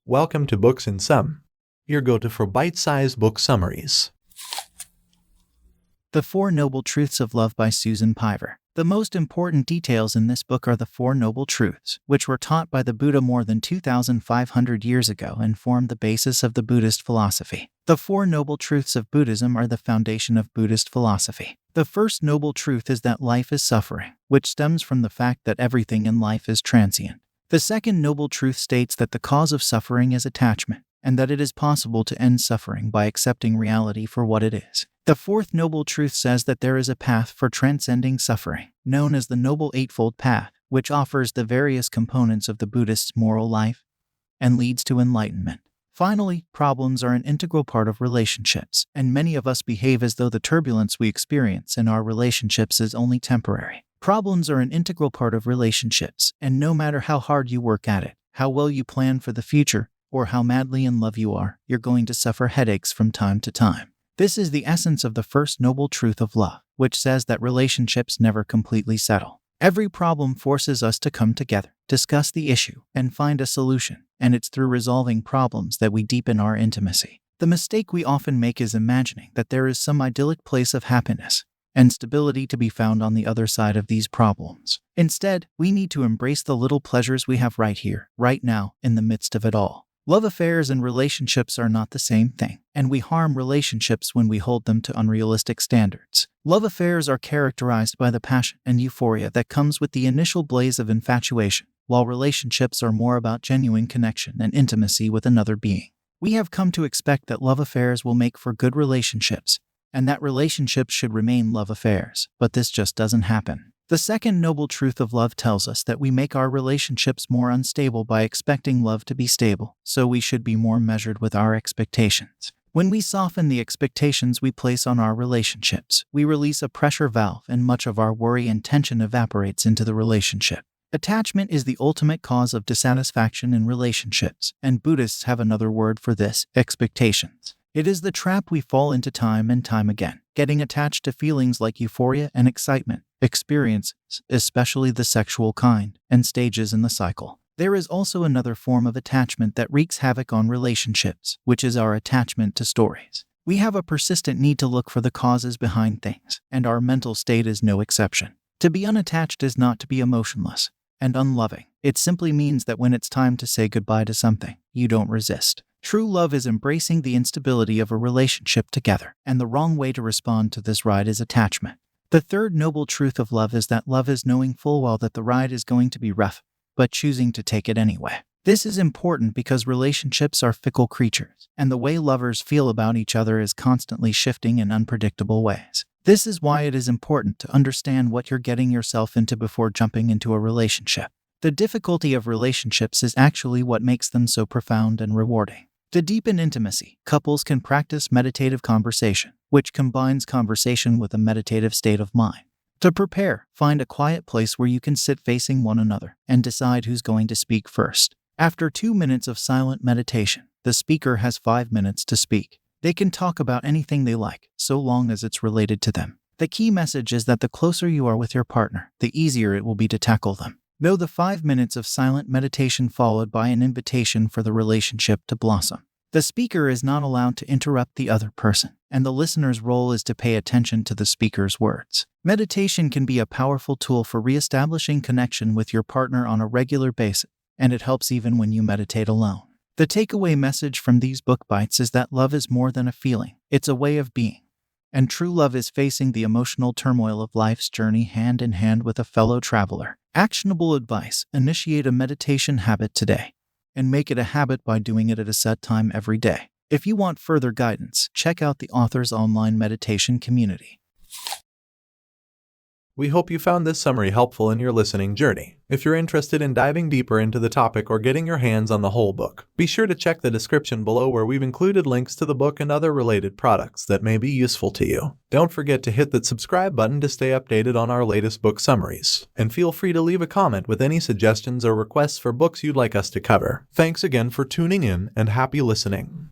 Welcome to Books in Sum, your go-to for bite-sized book summaries. The Four Noble Truths of Love by Susan Piver. The most important details in this book are the Four Noble Truths, which were taught by the Buddha more than 2,500 years ago and formed the basis of the Buddhist philosophy. The Four Noble Truths of Buddhism are the foundation of Buddhist philosophy. The first noble truth is that life is suffering, which stems from the fact that everything in life is transient. The second noble truth states that the cause of suffering is attachment, and that it is possible to end suffering by accepting reality for what it is. The fourth noble truth says that there is a path for transcending suffering, known as the Noble Eightfold Path, which offers the various components of the Buddhist's moral life and leads to enlightenment. Finally, problems are an integral part of relationships, and many of us behave as though the turbulence we experience in our relationships is only temporary. Problems are an integral part of relationships, and no matter how hard you work at it, how well you plan for the future, or how madly in love you are, you're going to suffer headaches from time to time. This is the essence of the first noble truth of love, which says that relationships never completely settle. Every problem forces us to come together, discuss the issue, and find a solution, and it's through resolving problems that we deepen our intimacy. The mistake we often make is imagining that there is some idyllic place of happiness and stability to be found on the other side of these problems. Instead, we need to embrace the little pleasures we have right here, right now, in the midst of it all. Love affairs and relationships are not the same thing, and we harm relationships when we hold them to unrealistic standards. Love affairs are characterized by the passion and euphoria that comes with the initial blaze of infatuation, while relationships are more about genuine connection and intimacy with another being. We have come to expect that love affairs will make for good relationships, and that relationships should remain love affairs, but this just doesn't happen. The second noble truth of love tells us that we make our relationships more unstable by expecting love to be stable, so we should be more measured with our expectations. When we soften the expectations we place on our relationships, we release a pressure valve and much of our worry and tension evaporates into the relationship. Attachment is the ultimate cause of dissatisfaction in relationships, and Buddhists have another word for this: expectations. It is the trap we fall into time and time again, getting attached to feelings like euphoria and excitement, experiences, especially the sexual kind, and stages in the cycle. There is also another form of attachment that wreaks havoc on relationships, which is our attachment to stories. We have a persistent need to look for the causes behind things, and our mental state is no exception. To be unattached is not to be emotionless and unloving. It simply means that when it's time to say goodbye to something, you don't resist. True love is embracing the instability of a relationship together, and the wrong way to respond to this ride is attachment. The third noble truth of love is that love is knowing full well that the ride is going to be rough, but choosing to take it anyway. This is important because relationships are fickle creatures, and the way lovers feel about each other is constantly shifting in unpredictable ways. This is why it is important to understand what you're getting yourself into before jumping into a relationship. The difficulty of relationships is actually what makes them so profound and rewarding. To deepen intimacy, couples can practice meditative conversation, which combines conversation with a meditative state of mind. To prepare, find a quiet place where you can sit facing one another and decide who's going to speak first. After 2 minutes of silent meditation, the speaker has 5 minutes to speak. They can talk about anything they like, so long as it's related to them. The key message is that the closer you are with your partner, the easier it will be to tackle them. Know the 5 minutes of silent meditation followed by an invitation for the relationship to blossom. The speaker is not allowed to interrupt the other person, and the listener's role is to pay attention to the speaker's words. Meditation can be a powerful tool for reestablishing connection with your partner on a regular basis, and it helps even when you meditate alone. The takeaway message from these book bites is that love is more than a feeling, it's a way of being. And true love is facing the emotional turmoil of life's journey hand in hand with a fellow traveler. Actionable advice: initiate a meditation habit today, and make it a habit by doing it at a set time every day. If you want further guidance, check out the author's online meditation community. We hope you found this summary helpful in your listening journey. If you're interested in diving deeper into the topic or getting your hands on the whole book, be sure to check the description below where we've included links to the book and other related products that may be useful to you. Don't forget to hit that subscribe button to stay updated on our latest book summaries. And feel free to leave a comment with any suggestions or requests for books you'd like us to cover. Thanks again for tuning in and happy listening.